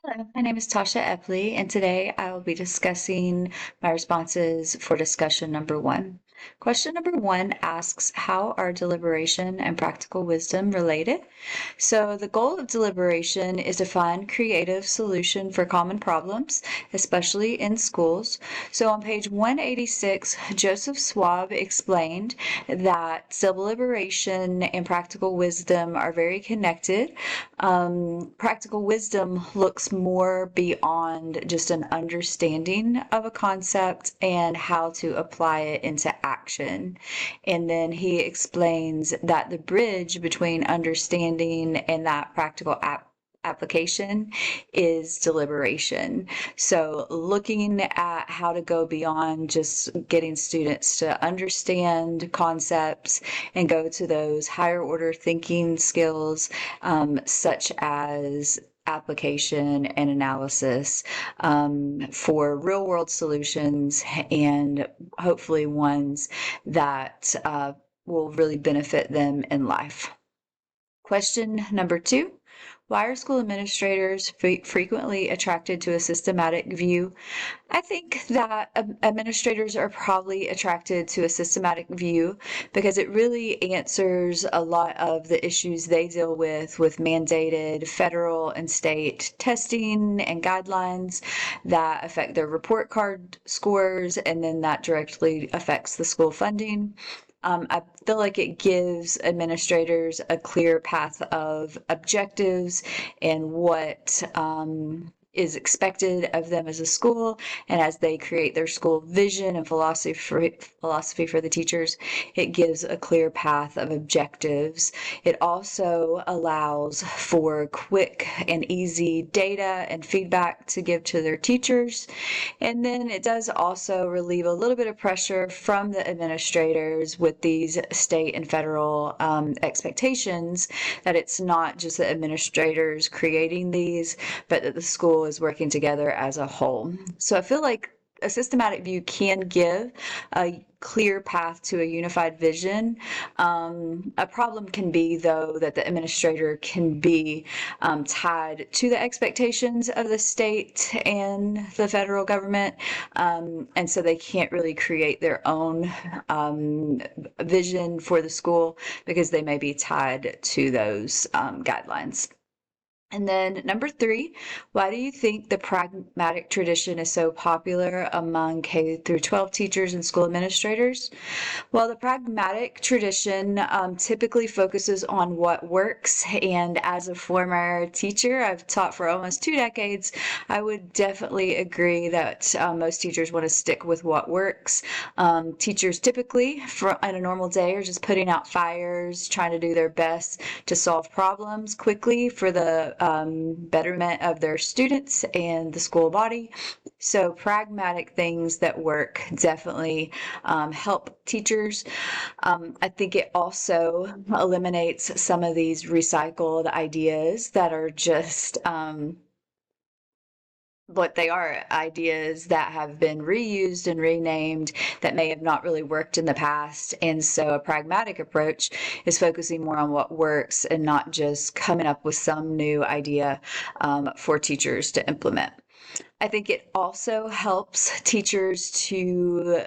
Hello, my name is Tasha Epley, and today I will be discussing my responses for discussion number one. Question number one asks, how are deliberation and practical wisdom related? So the goal of deliberation is to find creative solution for common problems, especially in schools. So on page 186, Joseph Schwab explained that deliberation and practical wisdom are very connected. Practical wisdom looks more beyond just an understanding of a concept and how to apply it into action. And then he explains that the bridge between understanding and that practical application is deliberation. So looking at how to go beyond just getting students to understand concepts and go to those higher order thinking skills, such as application and analysis, for real world solutions, and hopefully ones that will really benefit them in life. Question number two. Why are school administrators frequently attracted to a systematic view? I think that administrators are probably attracted to a systematic view because it really answers a lot of the issues they deal with mandated federal and state testing and guidelines that affect their report card scores, and then that directly affects the school funding. I feel like it gives administrators a clear path of objectives and what is expected of them as a school, and as they create their school vision and philosophy for the teachers, it gives a clear path of objectives. It also allows for quick and easy data and feedback to give to their teachers, and then it does also relieve a little bit of pressure from the administrators with these state and federal expectations, that it's not just the administrators creating these, but that the school is working together as a whole. So I feel like a systematic view can give a clear path to a unified vision. A problem can be, though, that the administrator can be tied to the expectations of the state and the federal government, and so they can't really create their own vision for the school because they may be tied to those guidelines. And then number three, why do you think the pragmatic tradition is so popular among K through 12 teachers and school administrators? Well, the pragmatic tradition typically focuses on what works. And as a former teacher, I've taught for almost 2 decades, I would definitely agree that most teachers want to stick with what works. Teachers typically, on a normal day, are just putting out fires, trying to do their best to solve problems quickly for the betterment of their students and the school body. So pragmatic things that work definitely help teachers. I think it also eliminates some of these recycled ideas that are just what they are, ideas that have been reused and renamed that may have not really worked in the past. And so a pragmatic approach is focusing more on what works and not just coming up with some new idea for teachers to implement. I think it also helps teachers to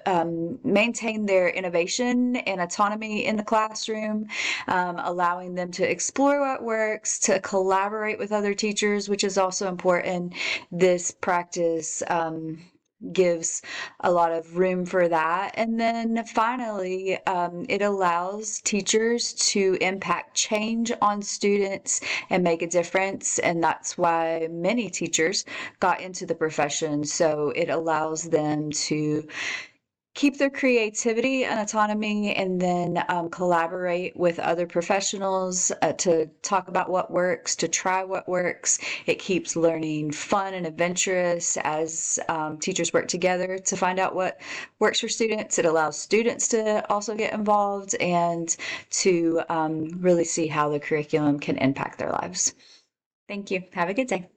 maintain their innovation and autonomy in the classroom, allowing them to explore what works, to collaborate with other teachers, which is also important. This practice gives a lot of room for that. And then finally, it allows teachers to impact change on students and make a difference. And that's why many teachers got into the profession. So it allows them to keep their creativity and autonomy, and then collaborate with other professionals to talk about what works, to try what works. It keeps learning fun and adventurous as teachers work together to find out what works for students. It allows students to also get involved and to really see how the curriculum can impact their lives. Thank you. Have a good day.